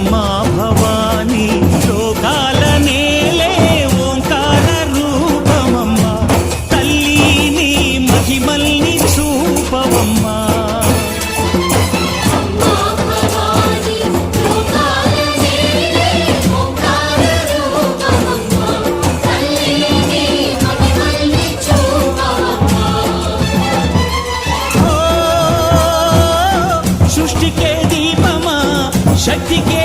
అమ్మా భవానీ లోకాల నేలే ఓంకార రూపమమ్మా తల్లి నీ మహిమల్ని చూపవమ్మా సృష్టికే దీపమా శక్తికే